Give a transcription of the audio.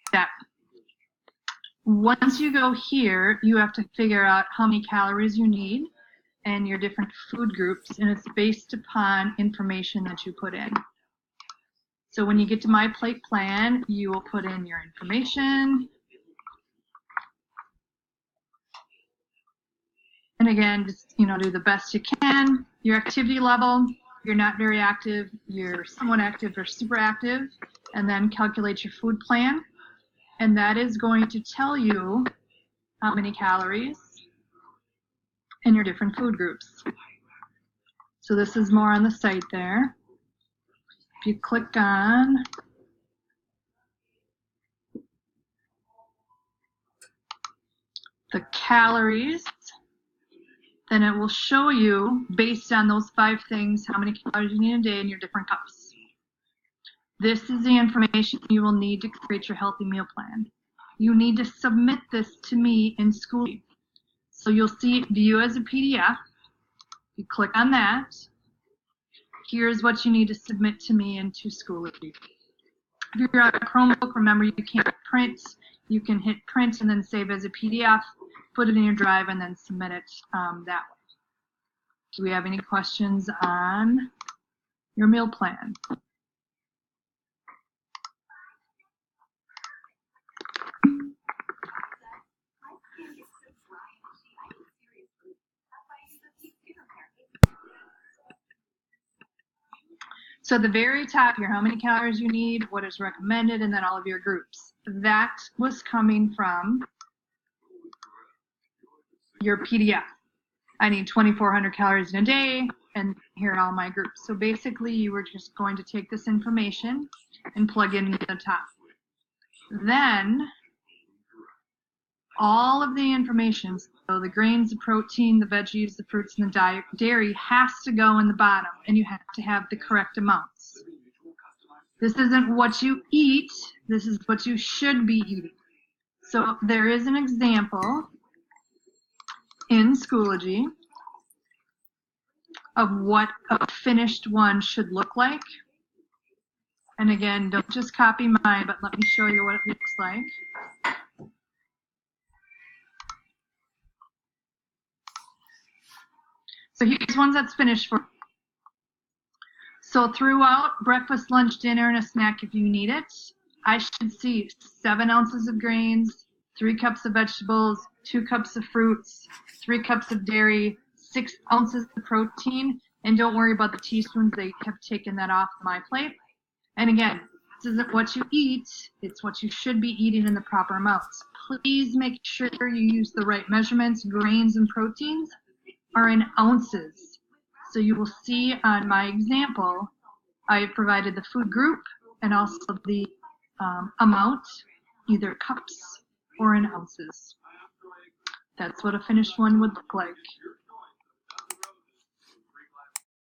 step. Once you go here, you have to figure out how many calories you need and your different food groups, and it's based upon information that you put in. So when you get to My Plate Plan, you will put in your information. And again, just do the best you can. Your activity level, you're not very active, you're somewhat active or super active, and then calculate your food plan. And that is going to tell you how many calories and your different food groups. So this is more on the site there. If you click on the calories, then it will show you, based on those 5 things, how many calories you need a day in your different cups. This is the information you will need to create your healthy meal plan. You need to submit this to me in Schoology. So you'll see View as a PDF. You click on that. Here's what you need to submit to me into Schoology. If you're on a Chromebook, remember you can't print. You can hit print and then save as a PDF, put it in your drive, and then submit it that way. Do we have any questions on your meal plan? So at the very top here, how many calories you need, what is recommended, and then all of your groups. That was coming from your PDF. I need 2,400 calories in a day, and here are all my groups. So basically, you were just going to take this information and plug it into the top. Then, all of the information, so the grains, the protein, the veggies, the fruits, and the dairy has to go in the bottom, and you have to have the correct amounts. This isn't what you eat, this is what you should be eating. So there is an example in Schoology of what a finished one should look like. And again, don't just copy mine, but let me show you what it looks like. So here's one that's finished for. So throughout breakfast, lunch, dinner, and a snack if you need it, I should see 7 ounces of grains, 3 cups of vegetables, 2 cups of fruits, 3 cups of dairy, 6 ounces of protein, and don't worry about the teaspoons, they have taken that off my plate. And again, this isn't what you eat, it's what you should be eating in the proper amounts. Please make sure you use the right measurements. Grains and proteins are in ounces. So you will see on my example, I have provided the food group and also the amount, either cups or in ounces. That's what a finished one would look like.